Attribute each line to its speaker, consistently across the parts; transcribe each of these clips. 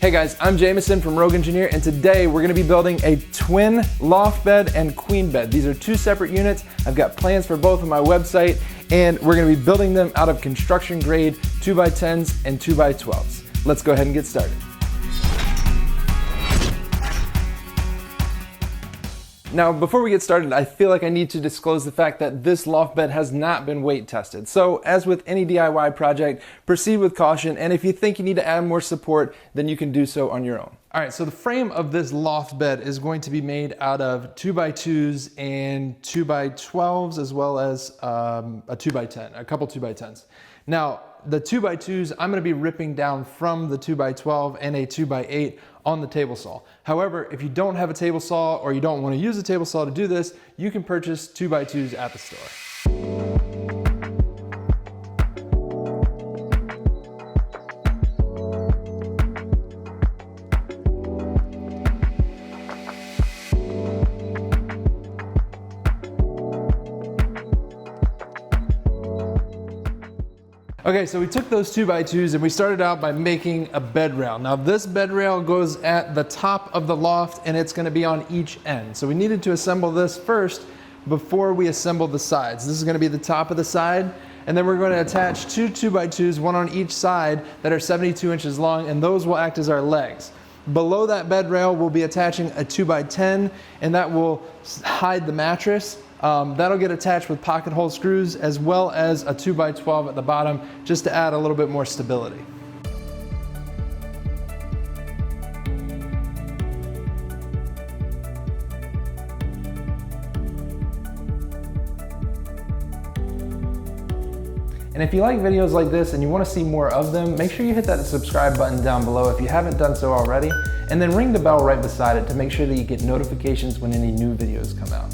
Speaker 1: Hey guys, I'm Jameson from Rogue Engineer, and today we're going to be building a twin loft bed and queen bed. These are two separate units. I've got plans for both on my website, and we're going to be building them out of construction grade 2x10s and 2x12s. Let's go ahead and get started. Now, before we get started, I feel like I need to disclose the fact that this loft bed has not been weight tested. So, as with any DIY project, proceed with caution, and if you think you need to add more support, then you can do so on your own. All right, so the frame of this loft bed is going to be made out of 2x2s and 2x12s, as well as a 2x10, a couple 2x10s. Now, the 2x2s, I'm going to be ripping down from the 2x12 and a 2x8 on the table saw. However, if you don't have a table saw or you don't want to use a table saw to do this, you can purchase 2x2s at the store. Okay, so we took those 2x2s and we started out by making a bed rail. Now this bed rail goes at the top of the loft and it's gonna be on each end. So we needed to assemble this first before we assemble the sides. This is gonna be the top of the side, and then we're going to attach two 2x2s, one on each side, that are 72 inches long, and those will act as our legs. Below that bed rail, we'll be attaching a 2x10, and that will hide the mattress. That'll get attached with pocket hole screws, as well as a 2x12 at the bottom, just to add a little bit more stability. And if you like videos like this and you want to see more of them, make sure you hit that subscribe button down below if you haven't done so already, and then ring the bell right beside it to make sure that you get notifications when any new videos come out.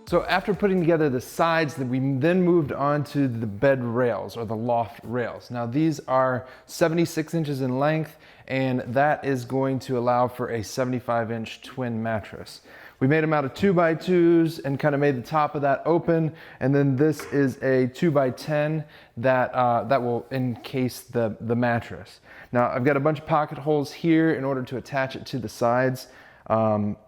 Speaker 1: So after putting together the sides, we then moved on to the bed rails, or the loft rails. Now these are 76 inches in length, and that is going to allow for a 75-inch twin mattress. We made them out of 2x2s and kind of made the top of that open, and then this is a 2x10 that will encase the mattress. Now I've got a bunch of pocket holes here in order to attach it to the sides.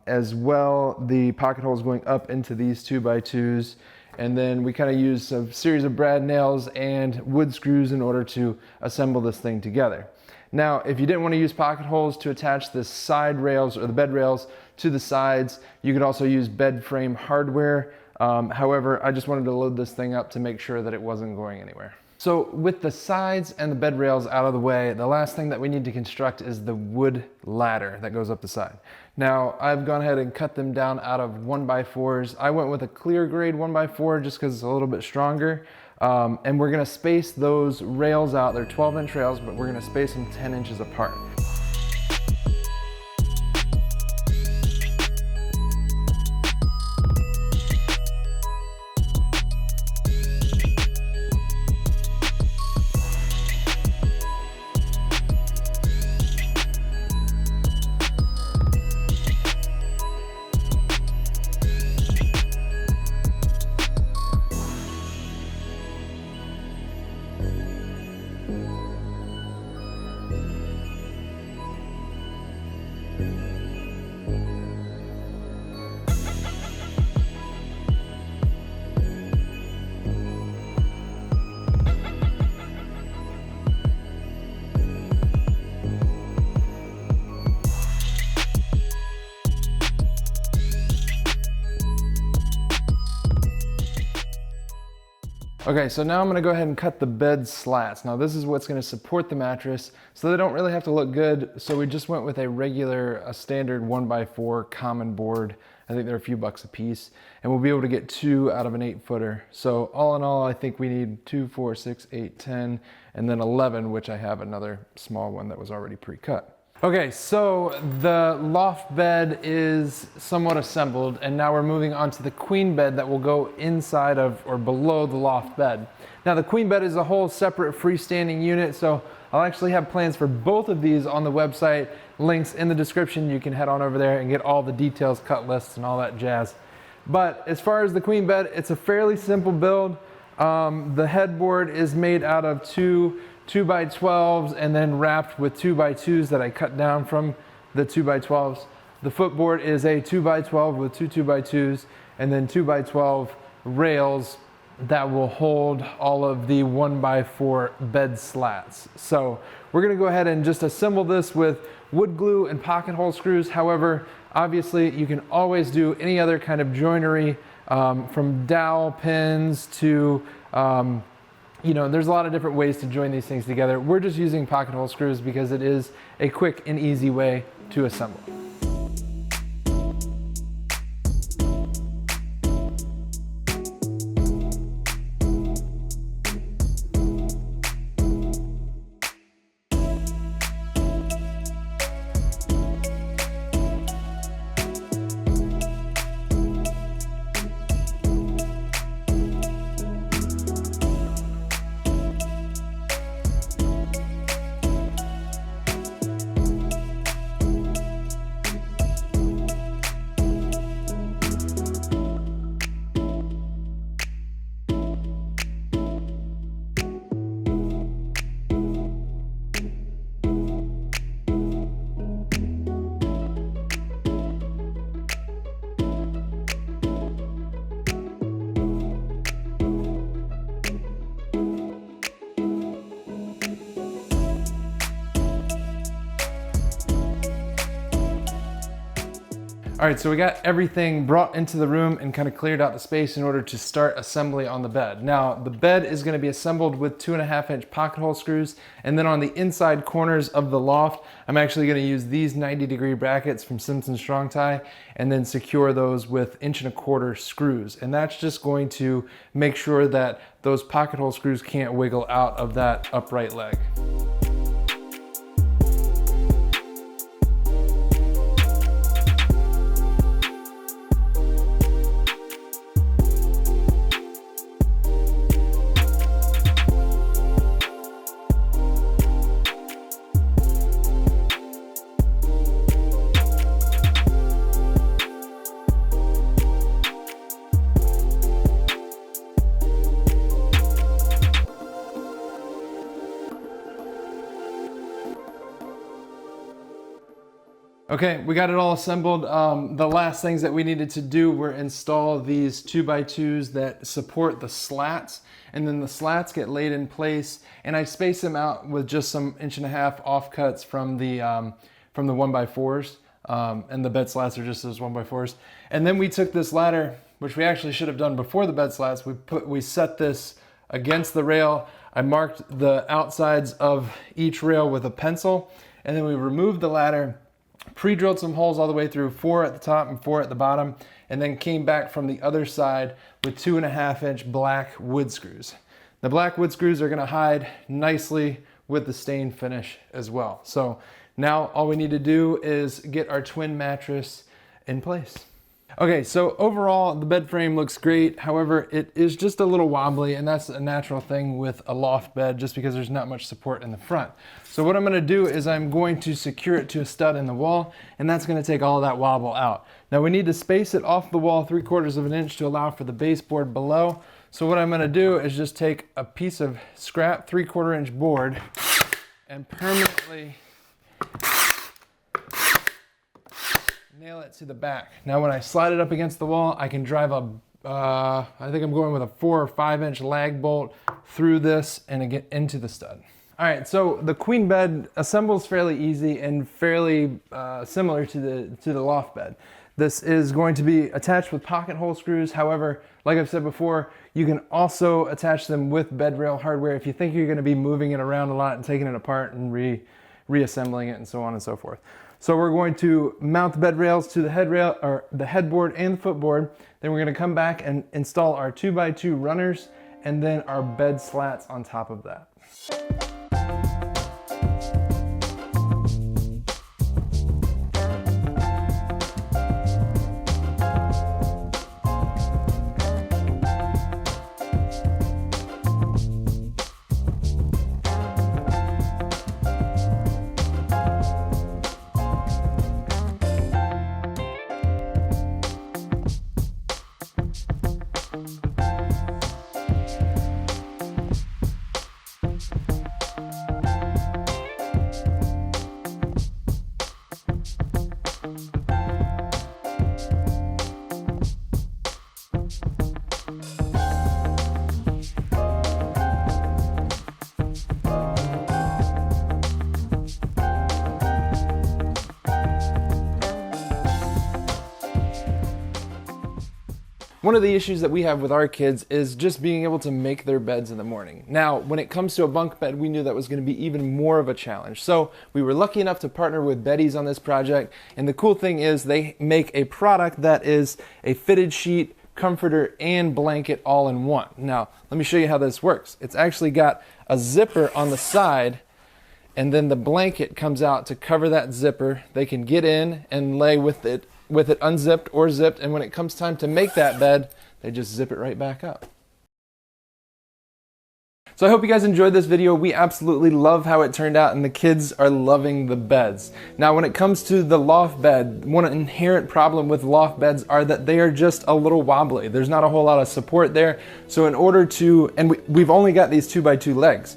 Speaker 1: As well, the pocket holes going up into these 2x2s, and then we kind of use a series of brad nails and wood screws in order to assemble this thing together. Now, if you didn't want to use pocket holes to attach the side rails or the bed rails to the sides, you could also use bed frame hardware. However, I just wanted to load this thing up to make sure that it wasn't going anywhere. So with the sides and the bed rails out of the way, the last thing that we need to construct is the wood ladder that goes up the side. Now, I've gone ahead and cut them down out of 1x4s. I went with a clear grade 1x4 just because it's a little bit stronger. And we're gonna space those rails out. They're 12-inch rails, but we're gonna space them 10 inches apart. Okay, so now I'm gonna go ahead and cut the bed slats. Now this is what's gonna support the mattress, so they don't really have to look good. So we just went with a standard 1x4 common board I think they're a few bucks a piece, and we'll be able to get 2 out of an 8-footer. So all in all, I think we need 2, 4, 6, 8, 10, and then 11, which I have another small one that was already pre-cut. Okay, so the loft bed is somewhat assembled, and now we're moving on to the queen bed that will go inside of or below the loft bed. Now the queen bed is a whole separate freestanding unit, so I'll actually have plans for both of these on the website, links in the description. You can head on over there and get all the details, cut lists, and all that jazz. But as far as the queen bed, it's a fairly simple build. The headboard is made out of 2x12s and then wrapped with 2x2s that I cut down from the 2x12s. The footboard is a 2x12 with 2 2x2s and then 2x12 rails that will hold all of the 1x4 bed slats. So we're gonna go ahead and just assemble this with wood glue and pocket hole screws. However, obviously you can always do any other kind of joinery, from dowel pins to you know, there's a lot of different ways to join these things together. We're just using pocket hole screws because it is a quick and easy way to assemble. All right, so we got everything brought into the room and kind of cleared out the space in order to start assembly on the bed. Now, the bed is gonna be assembled with 2.5-inch pocket hole screws, and then on the inside corners of the loft, I'm actually gonna use these 90-degree brackets from Simpson Strong Tie and then secure those with 1.25-inch screws. And that's just going to make sure that those pocket hole screws can't wiggle out of that upright leg. Okay, we got it all assembled. The last things that we needed to do were install these 2x2s that support the slats, and then the slats get laid in place, and I space them out with just some 1.5-inch offcuts from the 1x4s, and the bed slats are just those 1x4s. And then we took this ladder, which we actually should have done before the bed slats. We set this against the rail. I marked the outsides of each rail with a pencil, and then we removed the ladder, pre-drilled some holes all the way through, 4 at the top and 4 at the bottom, and then came back from the other side with 2.5-inch black wood screws. The black wood screws are gonna hide nicely with the stain finish as well. So now all we need to do is get our twin mattress in place. Okay, so overall the bed frame looks great. However, it is just a little wobbly, and that's a natural thing with a loft bed just because there's not much support in the front. So what I'm gonna do is I'm going to secure it to a stud in the wall, and that's gonna take all that wobble out. Now we need to space it off the wall 3/4 of an inch to allow for the baseboard below. So what I'm gonna do is just take a piece of scrap 3/4-inch board and permanently nail it to the back. Now when I slide it up against the wall, I can drive a, I think I'm going with a 4 or 5-inch lag bolt through this and get into the stud. All right, so the queen bed assembles fairly easy and fairly similar to the loft bed. This is going to be attached with pocket hole screws. However, like I've said before, you can also attach them with bed rail hardware if you think you're gonna be moving it around a lot and taking it apart and reassembling it and so on and so forth. So we're going to mount the bed rails to the the headboard and the footboard. Then we're going to come back and install our 2x2 runners and then our bed slats on top of that. One of the issues that we have with our kids is just being able to make their beds in the morning. Now, when it comes to a bunk bed, we knew that was going to be even more of a challenge. So we were lucky enough to partner with Betty's on this project. And the cool thing is they make a product that is a fitted sheet, comforter, and blanket all in one. Now, let me show you how this works. It's actually got a zipper on the side, and then the blanket comes out to cover that zipper. They can get in and lay with it unzipped or zipped, and when it comes time to make that bed, they just zip it right back up. So I hope you guys enjoyed this video. We absolutely love how it turned out, and the kids are loving the beds. Now, when it comes to the loft bed, one inherent problem with loft beds are that they are just a little wobbly. There's not a whole lot of support there. So in order to, and we've only got these 2x2 legs.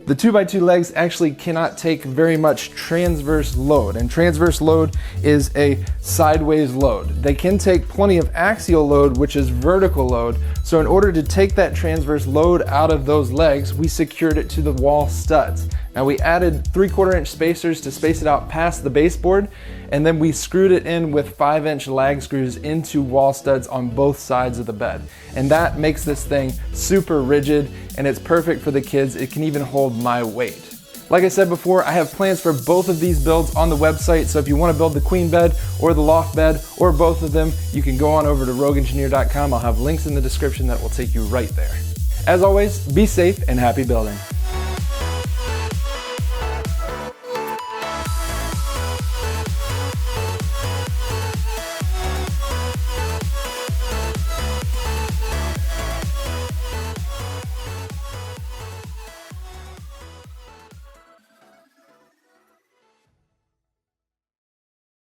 Speaker 1: The 2x2 legs actually cannot take very much transverse load, and transverse load is a sideways load. They can take plenty of axial load, which is vertical load. So in order to take that transverse load out of those legs, we secured it to the wall studs. Now we added 3/4 inch spacers to space it out past the baseboard, and then we screwed it in with 5-inch lag screws into wall studs on both sides of the bed. And that makes this thing super rigid, and it's perfect for the kids. It can even hold my weight. Like I said before, I have plans for both of these builds on the website, so if you want to build the queen bed or the loft bed or both of them, you can go on over to rogueengineer.com. I'll have links in the description that will take you right there. As always, be safe and happy building.